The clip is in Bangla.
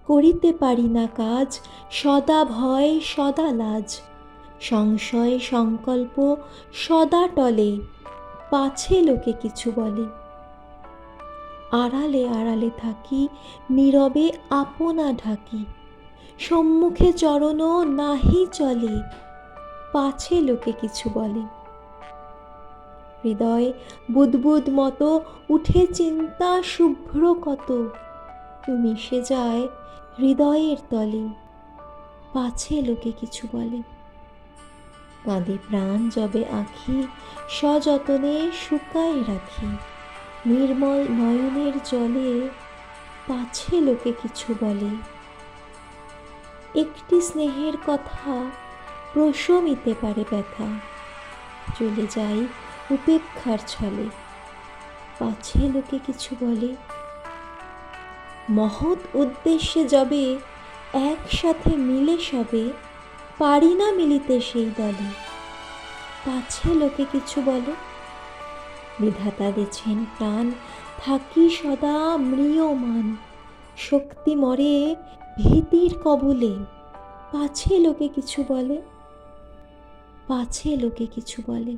করিতে পারি না কাজ, সদা ভয় সদা লাজ, সংশয় সংকল্প সদা টলে, পাছে লোকে কিছু বলে। আড়ালে আড়ালে থাকি, নীরবে আপনা ঢাকি, সম্মুখে চরণ নাহি চলে, পাছে লোকে কিছু বলে। হৃদয় বুদ্বুদ মতো উঠে চিন্তা শুভ্র কত, মিশে যায় হৃদয়ের তলে, পাছে লোকে কিছু বলে। কাঁদে প্রাণ যবে আঁখি, সযতনে শুকাই রাখি, নির্মল নয়নের জলে, পাছে লোকে কিছু বলে। একটি স্নেহের কথা প্রশমিতে পারে ব্যথা, চলে যাই উপেক্ষার ছলে, পাছে লোকে কিছু বলে। মহৎ উদ্দেশ্যে যবে একসাথে মিলে সবে, পারি না মিলিতে সেই দলে, পাছে লোকে কিছু বলে। বিধাতা দিছেন প্রাণ, থাকি সদা ম্রিয়মান, শক্তি মরে ভীতির কবলে, পাছে লোকে কিছু বলে, পাছে লোকে কিছু বলে।